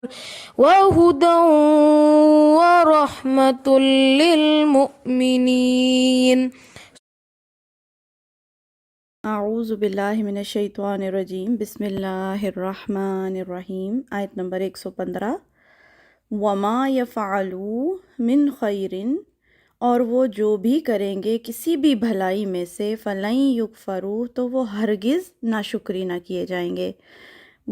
وهدى ورحمة للمؤمنين. اعوذ باللہ من الشیطان الرجیم، بسم اللہ الرحمن الرحیم۔ آیت نمبر 115۔ وما یفعلوا من خیر، اور وہ جو بھی کریں گے کسی بھی بھلائی میں سے، فلن یکفروا، تو وہ ہرگز ناشکری نہ کیے جائیں گے۔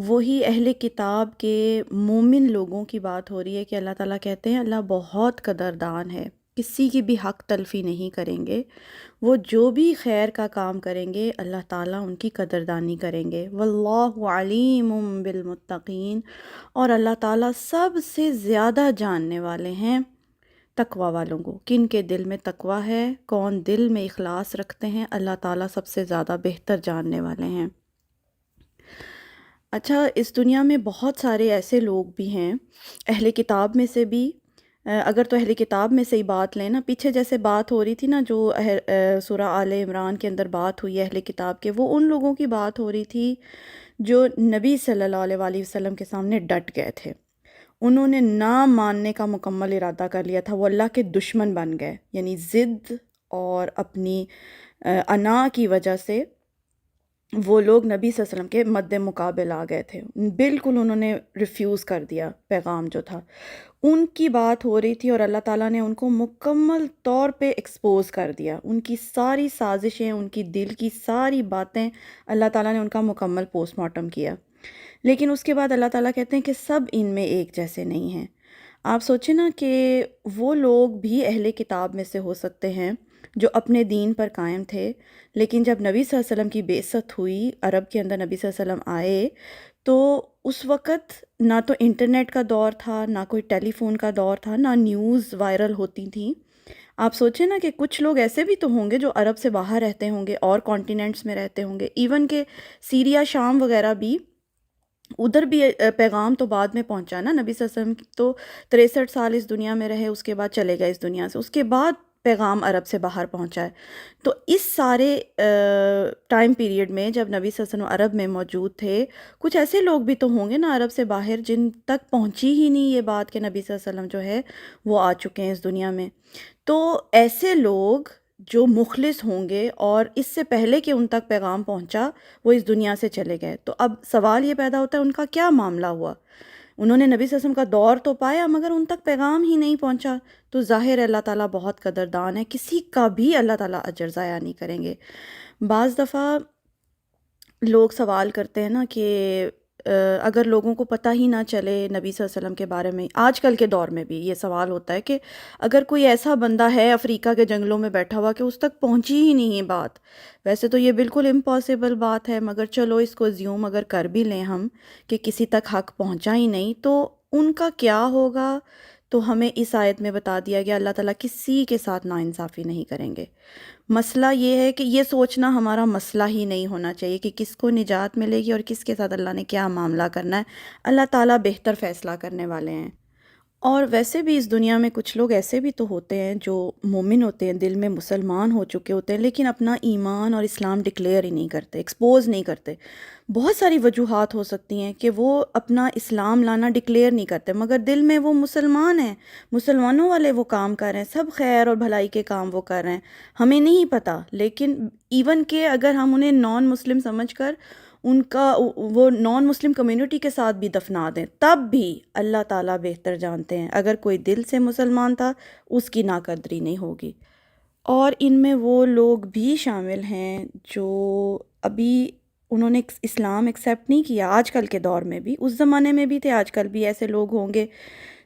وہی اہل کتاب کے مومن لوگوں کی بات ہو رہی ہے کہ اللہ تعالیٰ کہتے ہیں اللہ بہت قدردان ہے، کسی کی بھی حق تلفی نہیں کریں گے۔ وہ جو بھی خیر کا کام کریں گے اللہ تعالیٰ ان کی قدردانی کریں گے۔ واللہ علیم بالمتقین، اور اللہ تعالیٰ سب سے زیادہ جاننے والے ہیں تقوی والوں کو۔ کن کے دل میں تقوی ہے، کون دل میں اخلاص رکھتے ہیں، اللہ تعالیٰ سب سے زیادہ بہتر جاننے والے ہیں۔ اچھا، اس دنیا میں بہت سارے ایسے لوگ بھی ہیں اہل کتاب میں سے بھی، اگر تو اہل کتاب میں سے ہی بات لیں نا، پیچھے جیسے بات ہو رہی تھی نا جو سورہ آل عمران کے اندر بات ہوئی ہے اہل کتاب کے، وہ ان لوگوں کی بات ہو رہی تھی جو نبی صلی اللہ علیہ وآلہ وسلم کے سامنے ڈٹ گئے تھے۔ انہوں نے نہ ماننے کا مکمل ارادہ کر لیا تھا، وہ اللہ کے دشمن بن گئے، یعنی ضد اور اپنی انا کی وجہ سے وہ لوگ نبی صلی اللہ علیہ وسلم کے مد مقابل آ گئے تھے، بالکل انہوں نے ریفیوز کر دیا پیغام جو تھا۔ ان کی بات ہو رہی تھی اور اللہ تعالیٰ نے ان کو مکمل طور پہ ایکسپوز کر دیا، ان کی ساری سازشیں، ان کی دل کی ساری باتیں اللہ تعالیٰ نے ان کا مکمل پوسٹ مارٹم کیا۔ لیکن اس کے بعد اللہ تعالیٰ کہتے ہیں کہ سب ان میں ایک جیسے نہیں ہیں۔ آپ سوچیں نا کہ وہ لوگ بھی اہل کتاب میں سے ہو سکتے ہیں جو اپنے دین پر قائم تھے، لیکن جب نبی صلی اللہ علیہ وسلم کی بعثت ہوئی، عرب کے اندر نبی صلی اللہ علیہ وسلم آئے، تو اس وقت نہ تو انٹرنیٹ کا دور تھا، نہ کوئی ٹیلی فون کا دور تھا، نہ نیوز وائرل ہوتی تھیں۔ آپ سوچیں نا کہ کچھ لوگ ایسے بھی تو ہوں گے جو عرب سے باہر رہتے ہوں گے اور کانٹیننٹس میں رہتے ہوں گے، ایون کہ سیریا، شام وغیرہ بھی، ادھر بھی پیغام تو بعد میں پہنچا نا۔ نبی صلی اللہ علیہ وسلم تو 63 سال اس دنیا میں رہے، اس کے بعد چلے گئے اس دنیا سے، اس کے بعد پیغام عرب سے باہر پہنچا ہے۔ تو اس سارے ٹائم پیریڈ میں جب نبی صلی اللہ علیہ وسلم عرب میں موجود تھے، کچھ ایسے لوگ بھی تو ہوں گے نا عرب سے باہر جن تک پہنچی ہی نہیں یہ بات کہ نبی صلی اللہ علیہ وسلم جو ہے وہ آ چکے ہیں اس دنیا میں۔ تو ایسے لوگ جو مخلص ہوں گے اور اس سے پہلے کہ ان تک پیغام پہنچا وہ اس دنیا سے چلے گئے، تو اب سوال یہ پیدا ہوتا ہے ان کا کیا معاملہ ہوا؟ انہوں نے نبی صلی اللہ علیہ وسلم کا دور تو پایا مگر ان تک پیغام ہی نہیں پہنچا۔ تو ظاہر ہے اللہ تعالیٰ بہت قدردان ہے، کسی کا بھی اللہ تعالیٰ اجر ضائع نہیں کریں گے۔ بعض دفعہ لوگ سوال کرتے ہیں نا کہ اگر لوگوں کو پتہ ہی نہ چلے نبی صلی اللہ علیہ وسلم کے بارے میں، آج کل کے دور میں بھی یہ سوال ہوتا ہے کہ اگر کوئی ایسا بندہ ہے افریقہ کے جنگلوں میں بیٹھا ہوا کہ اس تک پہنچی ہی نہیں ہے بات، ویسے تو یہ بالکل امپاسبل بات ہے، مگر چلو اس کو زیوم اگر کر بھی لیں ہم کہ کسی تک حق پہنچا ہی نہیں، تو ان کا کیا ہوگا؟ تو ہمیں اس آیت میں بتا دیا گیا اللہ تعالیٰ کسی کے ساتھ ناانصافی نہیں کریں گے۔ مسئلہ یہ ہے کہ یہ سوچنا ہمارا مسئلہ ہی نہیں ہونا چاہیے کہ کس کو نجات ملے گی اور کس کے ساتھ اللہ نے کیا معاملہ کرنا ہے۔ اللہ تعالیٰ بہتر فیصلہ کرنے والے ہیں۔ اور ویسے بھی اس دنیا میں کچھ لوگ ایسے بھی تو ہوتے ہیں جو مومن ہوتے ہیں، دل میں مسلمان ہو چکے ہوتے ہیں، لیکن اپنا ایمان اور اسلام ڈکلیئر ہی نہیں کرتے، ایکسپوز نہیں کرتے۔ بہت ساری وجوہات ہو سکتی ہیں کہ وہ اپنا اسلام لانا ڈکلیئر نہیں کرتے، مگر دل میں وہ مسلمان ہیں، مسلمانوں والے وہ کام کر رہے ہیں، سب خیر اور بھلائی کے کام وہ کر رہے ہیں، ہمیں نہیں پتہ۔ لیکن ایون کہ اگر ہم انہیں نان مسلم سمجھ کر ان کا وہ نان مسلم کمیونٹی کے ساتھ بھی دفنا دیں، تب بھی اللہ تعالیٰ بہتر جانتے ہیں، اگر کوئی دل سے مسلمان تھا اس کی ناقدری نہیں ہوگی۔ اور ان میں وہ لوگ بھی شامل ہیں جو ابھی انہوں نے اسلام ایکسیپٹ نہیں کیا، آج کل کے دور میں بھی، اس زمانے میں بھی تھے، آج کل بھی ایسے لوگ ہوں گے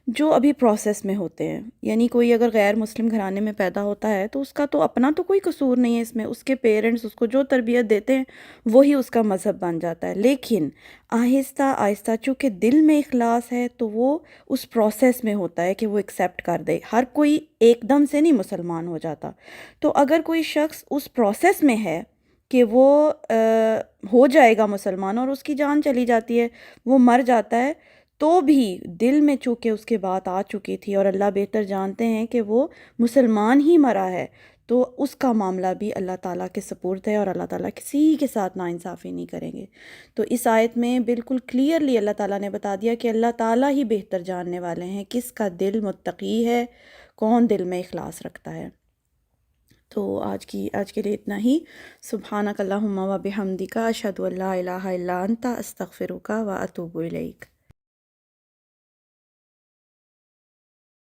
جو ابھی پروسیس میں ہوتے ہیں۔ یعنی کوئی اگر غیر مسلم گھرانے میں پیدا ہوتا ہے تو اس کا تو اپنا تو کوئی قصور نہیں ہے اس میں، اس کے پیرنٹس اس کو جو تربیت دیتے ہیں وہی اس کا مذہب بن جاتا ہے۔ لیکن آہستہ آہستہ چونکہ دل میں اخلاص ہے تو وہ اس پروسیس میں ہوتا ہے کہ وہ ایکسیپٹ کر دے، ہر کوئی ایک دم سے نہیں مسلمان ہو جاتا۔ تو اگر کوئی شخص اس پروسیس میں ہے کہ وہ ہو جائے گا مسلمان اور اس کی جان چلی جاتی ہے، وہ مر جاتا ہے، تو بھی دل میں چونکہ اس کے بات آ چکی تھی اور اللہ بہتر جانتے ہیں کہ وہ مسلمان ہی مرا ہے، تو اس کا معاملہ بھی اللہ تعالیٰ کے سپرد ہے، اور اللہ تعالیٰ کسی کے ساتھ ناانصافی نہیں کریں گے۔ تو اس آیت میں بالکل کلیئرلی اللہ تعالیٰ نے بتا دیا کہ اللہ تعالیٰ ہی بہتر جاننے والے ہیں کس کا دل متقی ہے، کون دل میں اخلاص رکھتا ہے۔ تو آج کے لیے اتنا ہی۔ سبحانک اللہم و بحمدک، اشہد ان لا الہ الا انت، استغفرک و اتوب الیک۔